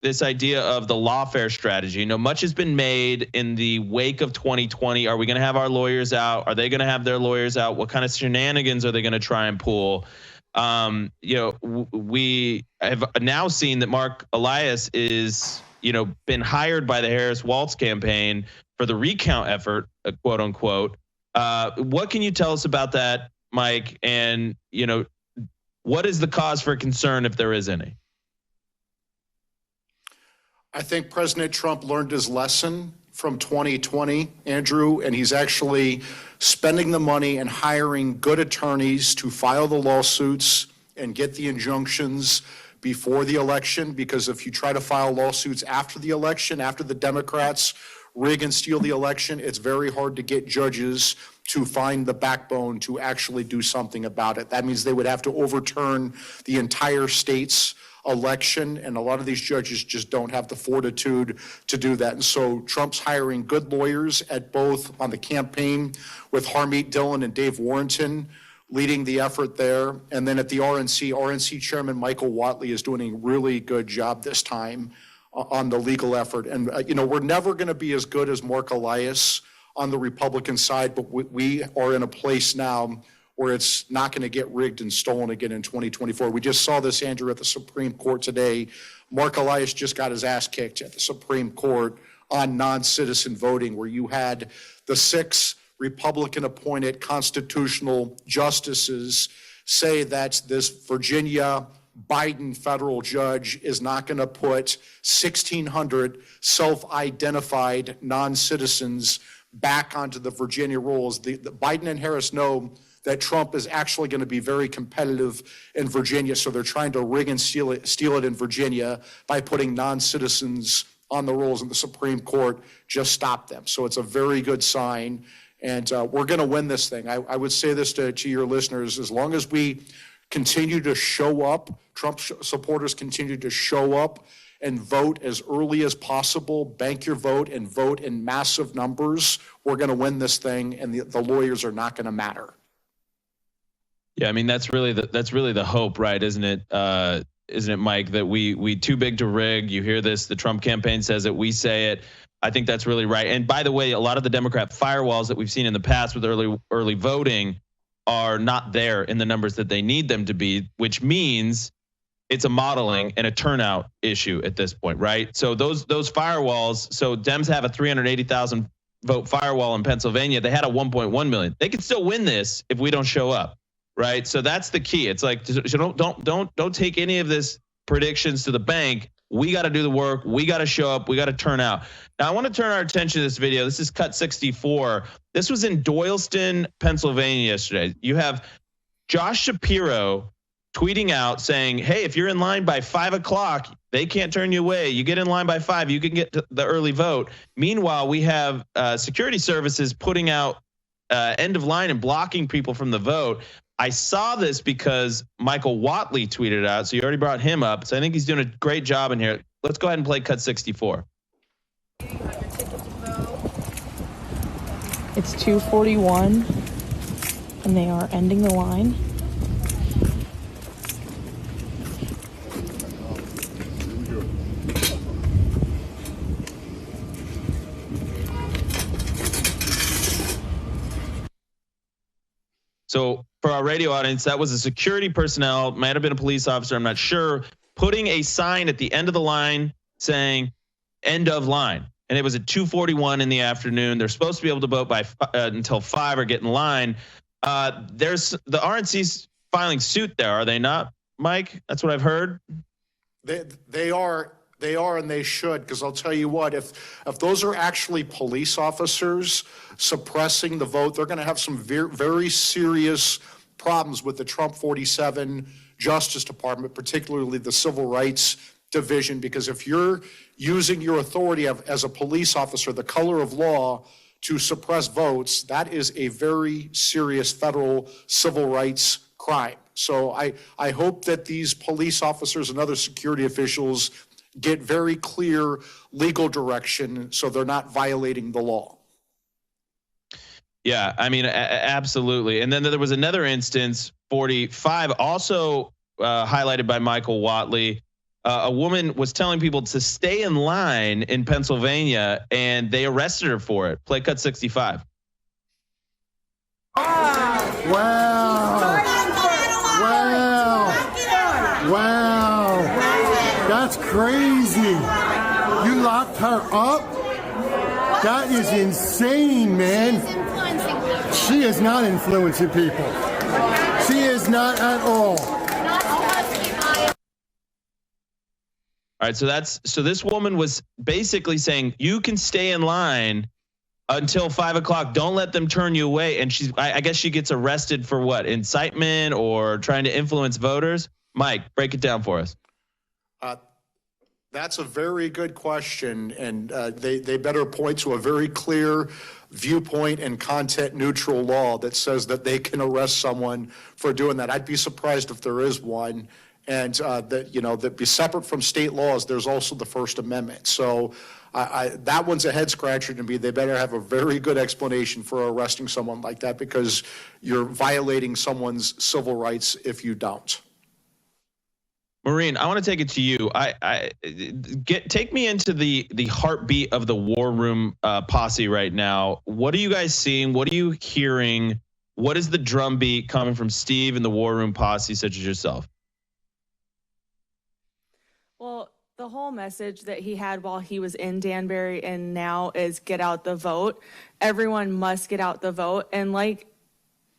this idea of the lawfare strategy. Much has been made in the wake of 2020. Are we going to have our lawyers out? Are they going to have their lawyers out? What kind of shenanigans are they going to try and pull? We have now seen that Mark Elias is, been hired by the Harris Waltz campaign for the recount effort, quote unquote. What can you tell us about that, Mike? And, what is the cause for concern if there is any? I think President Trump learned his lesson from 2020, Andrew, and he's actually spending the money and hiring good attorneys to file the lawsuits and get the injunctions before the election, because if you try to file lawsuits after the election, after the Democrats rig and steal the election, it's very hard to get judges to find the backbone to actually do something about it. That means they would have to overturn the entire state's election, and a lot of these judges just don't have the fortitude to do that. And so Trump's hiring good lawyers at both on the campaign with Harmeet Dillon and Dave Warrenton leading the effort there. And then at the RNC Chairman Michael Whatley is doing a really good job this time on the legal effort. And, we're never going to be as good as Mark Elias on the Republican side, but we are in a place now where it's not going to get rigged and stolen again in 2024. We just saw this, Andrew, at the Supreme Court today. Mark Elias just got his ass kicked at the Supreme Court on non-citizen voting, where you had the 6 Republican-appointed constitutional justices say that this Virginia Biden federal judge is not going to put 1,600 self-identified non-citizens back onto the Virginia rolls. The Biden and Harris know that Trump is actually going to be very competitive in Virginia, so they're trying to rig and steal it in Virginia by putting non-citizens on the rolls, and the Supreme Court just stopped them. So it's a very good sign, and we're going to win this thing. I would say this to your listeners: as long as we continue to show up, Trump supporters continue to show up and vote as early as possible, bank your vote and vote in massive numbers, we're going to win this thing, and the lawyers are not going to matter. Yeah, I mean, that's really the hope, right? Isn't it, Mike, that we too big to rig? You hear this, the Trump campaign says it, we say it. I think that's really right. And by the way, a lot of the Democrat firewalls that we've seen in the past with early voting are not there in the numbers that they need them to be, which means it's a modeling and a turnout issue at this point, right? So those firewalls, so Dems have a 380,000 vote firewall in Pennsylvania. They had a 1.1 million. They can still win this if we don't show up, right? So that's the key. It's like, don't take any of this predictions to the bank. We got to do the work. We got to show up. We got to turn out. Now, I want to turn our attention to this video. This is cut 64. This was in Doylestown, Pennsylvania yesterday. You have Josh Shapiro tweeting out saying, hey, if you're in line by 5 o'clock, they can't turn you away. You get in line by 5, you can get to the early vote. Meanwhile, we have security services putting out end of line and blocking people from the vote. I saw this because Michael Whatley tweeted out, so you already brought him up. So I think he's doing a great job in here. Let's go ahead and play cut 64. It's 2:41, and they are ending the line. So for our radio audience, that was a security personnel, might have been a police officer, I'm not sure, putting a sign at the end of the line saying end of line. And it was at 2:41 in the afternoon. They're supposed to be able to vote by until 5 or get in line. There's the RNC's filing suit there, are they not, Mike? That's what I've heard. They are, and they should, because I'll tell you what, if those are actually police officers suppressing the vote, they're going to have some very serious problems with the Trump 47 Justice Department, particularly the Civil Rights Division, because if you're using your authority as a police officer, the color of law, to suppress votes, that is a very serious federal civil rights crime. So I hope that these police officers and other security officials get very clear legal direction so they're not violating the law. Yeah, I mean, absolutely. And then there was another instance, 45, also highlighted by Michael Whatley. A woman was telling people to stay in line in Pennsylvania, and they arrested her for it. Play cut 65. Wow. That's crazy. You locked her up? That is insane, man. She is not influencing people. She is not at all. All right, so this woman was basically saying you can stay in line until 5 o'clock. Don't let them turn you away. And I guess she gets arrested for what? Incitement or trying to influence voters? Mike, break it down for us. That's a very good question, and they better point to a very clear viewpoint and content neutral law that says that they can arrest someone for doing that. I'd be surprised if there is one. And that be separate from state laws, there's also the First Amendment. So that one's a head scratcher to me. They better have a very good explanation for arresting someone like that, because you're violating someone's civil rights if you don't. Maureen, I want to take it to you. Take me into the heartbeat of the war room posse right now. What are you guys seeing? What are you hearing? What is the drumbeat coming from Steve and the war room posse, such as yourself? Well, the whole message that he had while he was in Danbury and now is get out the vote. Everyone must get out the vote. And like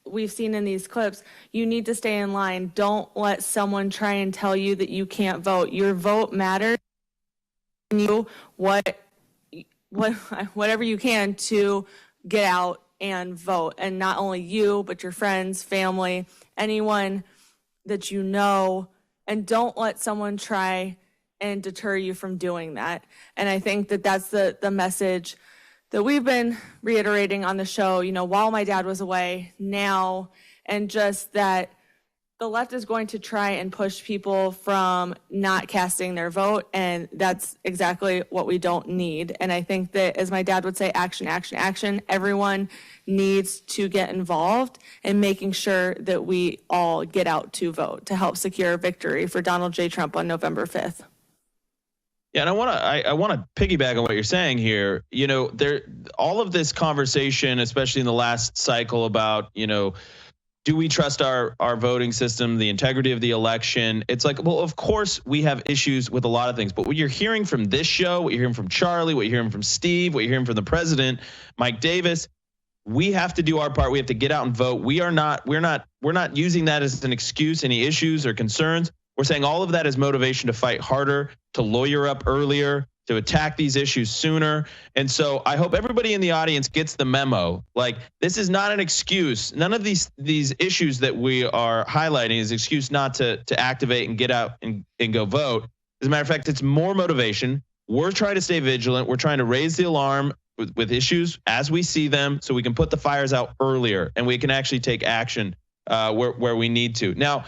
we've seen in these clips, you need to stay in line. Don't let someone try and tell you that you can't vote. Your vote matters. You whatever you can to get out and vote. And not only you, but your friends, family, anyone that you know. And don't let someone try and deter you from doing that. And I think that that's the message that we've been reiterating on the show, while my dad was away, now, and just that the left is going to try and push people from not casting their vote, and that's exactly what we don't need. And I think that, as my dad would say, action, action, action. Everyone needs to get involved in making sure that we all get out to vote to help secure a victory for Donald J. Trump on November 5th. Yeah, and I want to piggyback on what you're saying here. All of this conversation, especially in the last cycle, about do we trust our voting system, the integrity of the election? It's like, well, of course we have issues with a lot of things, but what you're hearing from this show, what you're hearing from Charlie, what you're hearing from Steve, what you're hearing from the president, Mike Davis, we have to do our part. We have to get out and vote. We're not using that as an excuse, any issues or concerns. We're saying all of that is motivation to fight harder, to lawyer up earlier, to attack these issues sooner. And so I hope everybody in the audience gets the memo. Like, this is not an excuse. None of these issues that we are highlighting is an excuse not to activate and get out and go vote. As a matter of fact, it's more motivation. We're trying to stay vigilant. We're trying to raise the alarm with issues as we see them, so we can put the fires out earlier and we can actually take action where we need to. Now,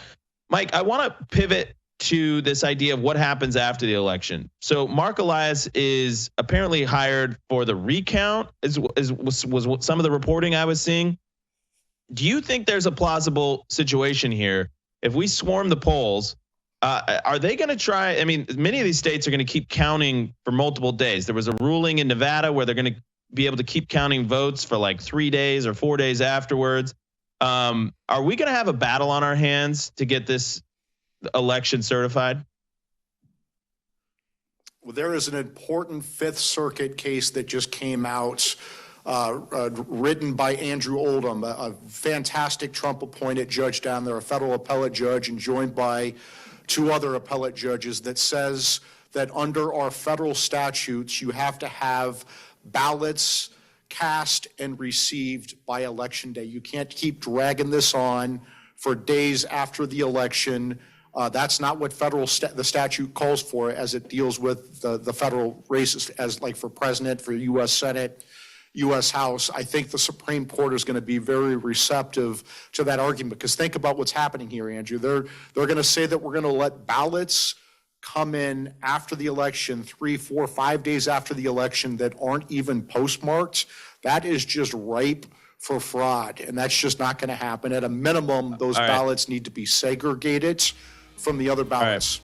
Mike, I want to pivot to this idea of what happens after the election. So Mark Elias is apparently hired for the recount, was some of the reporting I was seeing. Do you think there's a plausible situation here? If we swarm the polls, are they going to try? I mean, many of these states are going to keep counting for multiple days. There was a ruling in Nevada where they're going to be able to keep counting votes for like 3 days or 4 days afterwards. Are we going to have a battle on our hands to get this election certified? Well, there is an important Fifth Circuit case that just came out, written by Andrew Oldham, a fantastic Trump-appointed judge down there, a federal appellate judge, and joined by 2 other appellate judges, that says that under our federal statutes, you have to have ballots cast and received by election day. You can't keep dragging this on for days after the election. That's not what the statute calls for, as it deals with the federal races, as like for president, for U.S. Senate, U.S. House. I think the Supreme Court is going to be very receptive to that argument, because think about what's happening here, Andrew. They're going to say that we're going to let ballots come in after the election, 3, 4, 5 days after the election, that aren't even postmarked. That is just ripe for fraud, and that's just not going to happen. At a minimum, those ballots need to be segregated from the other ballots.